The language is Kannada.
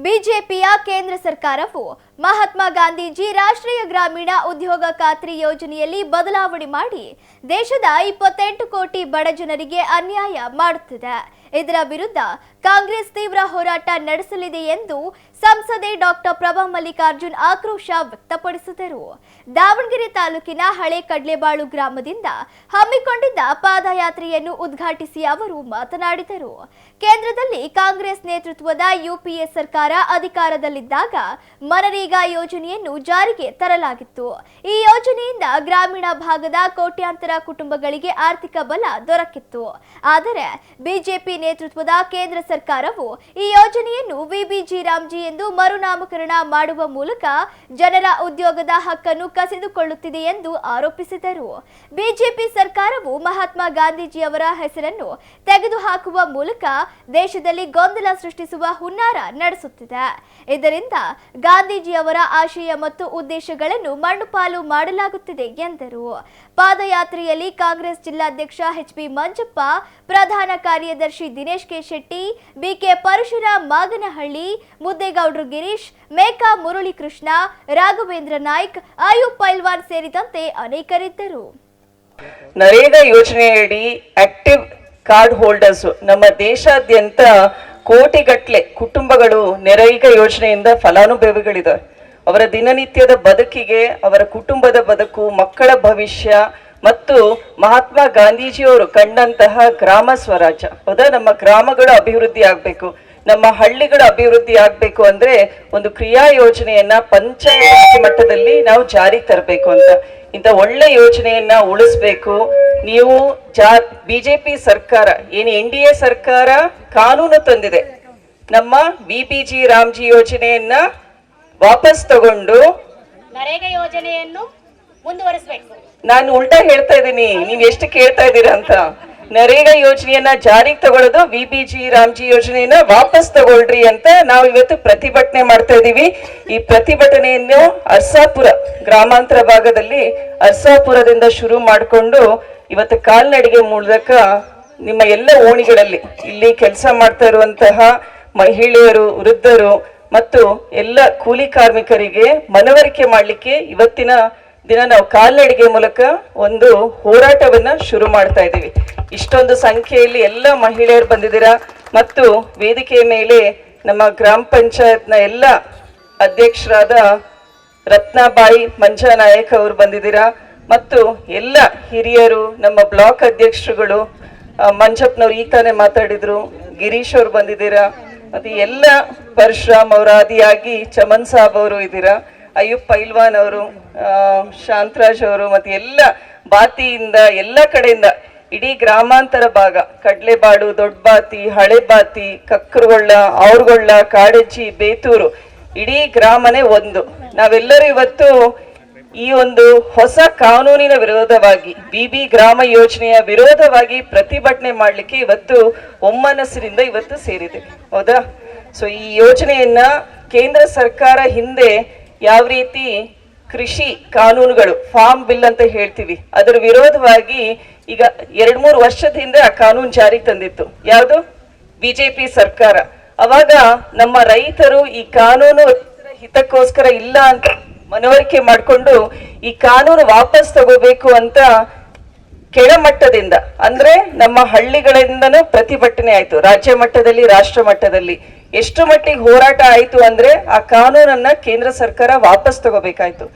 ಬಿಜೆಪಿಯ ಕೇಂದ್ರ ಸರ್ಕಾರವು ಮಹಾತ್ಮ ಗಾಂಧೀಜಿ ರಾಷ್ಟ್ರೀಯ ಗ್ರಾಮೀಣ ಉದ್ಯೋಗ ಖಾತ್ರಿ ಯೋಜನೆಯಲ್ಲಿ ಬದಲಾವಣೆ ಮಾಡಿ ದೇಶದ 28 ಕೋಟಿ ಬಡ ಜನರಿಗೆ ಅನ್ಯಾಯ ಮಾಡುತ್ತಿದೆ. ಇದರ ವಿರುದ್ಧ ಕಾಂಗ್ರೆಸ್ ತೀವ್ರ ಹೋರಾಟ ನಡೆಸಲಿದೆ ಎಂದು ಸಂಸದೆ ಡಾಕ್ಟರ್ ಪ್ರಭಾ ಮಲ್ಲಿಕಾರ್ಜುನ್ ಆಕ್ರೋಶ ವ್ಯಕ್ತಪಡಿಸಿದರು. ದಾವಣಗೆರೆ ತಾಲೂಕಿನ ಹಳೆ ಕಡ್ಲೆಬಾಳು ಗ್ರಾಮದಿಂದ ಹಮ್ಮಿಕೊಂಡಿದ್ದ ಪಾದಯಾತ್ರೆಯನ್ನು ಉದ್ಘಾಟಿಸಿ ಅವರು ಮಾತನಾಡಿದರು. ಕೇಂದ್ರದಲ್ಲಿ ಕಾಂಗ್ರೆಸ್ ನೇತೃತ್ವದ ಯುಪಿಎ ಸರ್ಕಾರ ಅಧಿಕಾರದಲ್ಲಿದ್ದಾಗ ಮನರೇಗಾ ಯೋಜನೆಯನ್ನು ಜಾರಿಗೆ ತರಲಾಗಿತ್ತು. ಈ ಯೋಜನೆಯಿಂದ ಗ್ರಾಮೀಣ ಭಾಗದ ಕೋಟ್ಯಾಂತರ ಕುಟುಂಬಗಳಿಗೆ ಆರ್ಥಿಕ ಬಲ ದೊರಕಿತ್ತು. ಆದರೆ ಬಿಜೆಪಿ ನೇತೃತ್ವದ ಕೇಂದ್ರ ಸರ್ಕಾರವು ಈ ಯೋಜನೆಯನ್ನು ವಿಬಿಜಿ ರಾಮ್ಜಿ ಎಂದು ಮರುನಾಮಕರಣ ಮಾಡುವ ಮೂಲಕ ಜನರ ಉದ್ಯೋಗದ ಹಕ್ಕನ್ನು ಕಸಿದುಕೊಳ್ಳುತ್ತಿದೆ ಎಂದು ಆರೋಪಿಸಿದರು. ಬಿಜೆಪಿ ಸರ್ಕಾರವು ಮಹಾತ್ಮ ಗಾಂಧೀಜಿಯವರ ಹೆಸರನ್ನು ತೆಗೆದುಹಾಕುವ ಮೂಲಕ ದೇಶದಲ್ಲಿ ಗೊಂದಲ ಸೃಷ್ಟಿಸುವ ಹುನ್ನಾರ ನಡೆಸುತ್ತಿದೆ. ಇದರಿಂದ ಗಾಂಧೀಜಿಯವರ ಆಶಯ ಮತ್ತು ಉದ್ದೇಶಗಳನ್ನು ಮಣ್ಣುಪಾಲು ಮಾಡಲಾಗುತ್ತಿದೆ ಎಂದರು. ಪಾದಯಾತ್ರೆಯಲ್ಲಿ ಕಾಂಗ್ರೆಸ್ ಜಿಲ್ಲಾಧ್ಯಕ್ಷ ಎಚ್.ಬಿ. ಮಂಜಪ್ಪ, ಪ್ರಧಾನ ಕಾರ್ಯದರ್ಶಿ ದಿನೇಶ್ ಕೆ ಶೆಟ್ಟಿ, ಬಿಕೆ ಪರಶುರಾಮ್ ಮಾಗನಹಳ್ಳಿ, ಮುದ್ದೇಗೌಡರು ಗಿರೀಶ್, ಮೇಕಾ ಮುರಳೀಕೃಷ್ಣ, ರಾಘವೇಂದ್ರ ನಾಯ್ಕ್, ಆಯುಬ್ ಪೈಲ್ವಾನ್ ಸೇರಿದಂತೆ ಅನೇಕರಿದ್ದರು. ನರೇಗಾ ಯೋಜನೆಯಡಿ ಆಕ್ಟಿವ್ ಕಾರ್ಡ್ ಹೋಲ್ಡರ್ಸ್ ನಮ್ಮ ದೇಶಾದ್ಯಂತ ಕೋಟಿಗಟ್ಟಲೆ ಕುಟುಂಬಗಳು ನರೇಗಾ ಯೋಜನೆಯಿಂದ ಫಲಾನುಭವಿಗಳಿದ್ದಾರೆ. ಅವರ ದಿನನಿತ್ಯದ ಬದುಕಿಗೆ, ಅವರ ಕುಟುಂಬದ ಬದುಕು, ಮಕ್ಕಳ ಭವಿಷ್ಯ ಮತ್ತು ಮಹಾತ್ಮ ಗಾಂಧೀಜಿಯವರು ಕಂಡಂತಹ ಗ್ರಾಮ ಸ್ವರಾಜ್ಯ, ಹೌದಾ, ನಮ್ಮ ಗ್ರಾಮಗಳು ಅಭಿವೃದ್ಧಿ ಆಗಬೇಕು, ನಮ್ಮ ಹಳ್ಳಿಗಳ ಅಭಿವೃದ್ಧಿ ಆಗಬೇಕು ಅಂದ್ರೆ ಒಂದು ಕ್ರಿಯಾ ಯೋಜನೆಯನ್ನ ಪಂಚಾಯತ್ ಮಟ್ಟದಲ್ಲಿ ನಾವು ಜಾರಿಗೆ ತರಬೇಕು ಅಂತ. ಇಂಥ ಒಳ್ಳೆ ಯೋಜನೆಯನ್ನ ಉಳಿಸ್ಬೇಕು. ನೀವು ಬಿಜೆಪಿ ಸರ್ಕಾರ ಏನು NDA ಸರ್ಕಾರ ಕಾನೂನು ತಂದಿದೆ, ನಮ್ಮ ವಿಬಿಜಿ ರಾಮ್ಜಿ ಯೋಜನೆಯನ್ನ ವಾಪಸ್ ತಗೊಂಡು ನರೇಗಾ ಯೋಜನೆಯನ್ನು ಮುಂದುವರಿಸಬೇಕು. ನಾನು ಉಲ್ಟಾ ಹೇಳ್ತಾ ಇದ್ದೀನಿ, ನೀವ್ ಎಷ್ಟು ಕೇಳ್ತಾ ಇದ್ದೀರಾ ಅಂತ. ನರೇಗಾ ಯೋಜನೆಯನ್ನ ಜಾರಿಗೆ ತಗೊಳ್ಳೋದು, ವಿಬಿಜಿ ರಾಮ್ಜಿ ಯೋಜನೆಯನ್ನ ವಾಪಸ್ ತಗೊಳ್ರಿ ಅಂತ ನಾವು ಇವತ್ತು ಪ್ರತಿಭಟನೆ ಮಾಡ್ತಾ ಇದ್ದೀವಿ. ಈ ಪ್ರತಿಭಟನೆಯನ್ನು ಅರ್ಸಾಪುರ ಗ್ರಾಮಾಂತರ ಭಾಗದಲ್ಲಿ ಅರ್ಸಾಪುರದಿಂದ ಶುರು ಮಾಡಿಕೊಂಡು ಇವತ್ತು ಕಾಲ್ನಡಿಗೆ ಮೂಲಕ ನಿಮ್ಮ ಎಲ್ಲ ಓಣಿಗಳಲ್ಲಿ ಇಲ್ಲಿ ಕೆಲಸ ಮಾಡ್ತಾ ಇರುವಂತಹ ಮಹಿಳೆಯರು, ವೃದ್ಧರು ಮತ್ತು ಎಲ್ಲ ಕೂಲಿ ಕಾರ್ಮಿಕರಿಗೆ ಮನವರಿಕೆ ಮಾಡಲಿಕ್ಕೆ ಇವತ್ತಿನ ದಿನ ನಾವು ಕಾಲ್ನಡಿಗೆ ಮೂಲಕ ಒಂದು ಹೋರಾಟವನ್ನ ಶುರು ಮಾಡ್ತಾ ಇದ್ದೀವಿ. ಇಷ್ಟೊಂದು ಸಂಖ್ಯೆಯಲ್ಲಿ ಎಲ್ಲ ಮಹಿಳೆಯರು ಬಂದಿದ್ದೀರಾ ಮತ್ತು ವೇದಿಕೆಯ ಮೇಲೆ ನಮ್ಮ ಗ್ರಾಮ ಪಂಚಾಯತ್ನ ಎಲ್ಲ ಅಧ್ಯಕ್ಷರಾದ ರತ್ನಾಬಾಯಿ ಮಂಜಾನಾಯಕ್ ಅವರು ಬಂದಿದ್ದೀರಾ ಮತ್ತು ಎಲ್ಲ ಹಿರಿಯರು, ನಮ್ಮ ಬ್ಲಾಕ್ ಅಧ್ಯಕ್ಷರುಗಳು, ಮಂಜಪ್ಪನವ್ರು ಈಗ ತಾನೇ ಮಾತಾಡಿದ್ರು, ಗಿರೀಶ್ ಅವರು ಬಂದಿದ್ದೀರಾ ಮತ್ತೆ ಎಲ್ಲ ಪರಶುರಾಮ್ ಅವರ ಆದಿಯಾಗಿ ಚಮನ್ ಸಾಬ್ ಅವರು ಇದ್ದೀರಾ, ಅಯ್ಯೂಬ್ ಪೈಲ್ವಾನ್ ಅವರು, ಶಾಂತರಾಜ್ ಅವರು ಮತ್ತೆ ಎಲ್ಲ ಬಾತಿಯಿಂದ ಎಲ್ಲ ಕಡೆಯಿಂದ ಇಡೀ ಗ್ರಾಮಾಂತರ ಭಾಗ, ಕಡ್ಲೆಬಾಡು, ದೊಡ್ಡಬಾತಿ, ಹಳೆಬಾತಿ, ಕಕ್ಕರಗೊಳ್ಳ, ಔರ್ಗೊಳ್ಳ, ಕಾಡೆಚ್ಚಿ, ಬೇತೂರು, ಇಡೀ ಗ್ರಾಮನೇ ಒಂದು. ನಾವೆಲ್ಲರೂ ಇವತ್ತು ಈ ಒಂದು ಹೊಸ ಕಾನೂನಿನ ವಿರೋಧವಾಗಿ, ಬಿಬಿ ಗ್ರಾಮ ಯೋಜನೆಯ ವಿರೋಧವಾಗಿ ಪ್ರತಿಭಟನೆ ಮಾಡ್ಲಿಕ್ಕೆ ಇವತ್ತು ಒಮ್ಮನಸ್ಸಿನಿಂದ ಇವತ್ತು ಸೇರಿದೆ, ಹೌದಾ. ಸೊ ಈ ಯೋಜನೆಯನ್ನ ಕೇಂದ್ರ ಸರ್ಕಾರ ಹಿಂದೆ ಯಾವ ರೀತಿ ಕೃಷಿ ಕಾನೂನುಗಳು, ಫಾರ್ಮ್ ಬಿಲ್ ಅಂತ ಹೇಳ್ತೀವಿ, ಅದರ ವಿರೋಧವಾಗಿ ಈಗ 2-3 ವರ್ಷದ ಹಿಂದೆ ಆ ಕಾನೂನು ಜಾರಿಗೆ ತಂದಿತ್ತು. ಯಾವುದು? ಬಿಜೆಪಿ ಸರ್ಕಾರ. ಅವಾಗ ನಮ್ಮ ರೈತರು ಈ ಕಾನೂನು ಹಿತಕ್ಕೋಸ್ಕರ ಇಲ್ಲ ಅಂತ ಮನವರಿಕೆ ಮಾಡಿಕೊಂಡು ಈ ಕಾನೂನು ವಾಪಸ್ ತಗೋಬೇಕು ಅಂತ ಕೆಳಮಟ್ಟದಿಂದ ಅಂದ್ರೆ ನಮ್ಮ ಹಳ್ಳಿಗಳಿಂದನೂ ಪ್ರತಿಭಟನೆ ಆಯ್ತು. ರಾಜ್ಯ ಮಟ್ಟದಲ್ಲಿ, ರಾಷ್ಟ್ರ ಮಟ್ಟದಲ್ಲಿ ಎಷ್ಟು ಮಟ್ಟಿಗೆ ಹೋರಾಟ ಆಯ್ತು ಅಂದ್ರೆ ಆ ಕಾನೂನನ್ನ ಕೇಂದ್ರ ಸರ್ಕಾರ ವಾಪಸ್ ತಗೋಬೇಕಾಯ್ತು.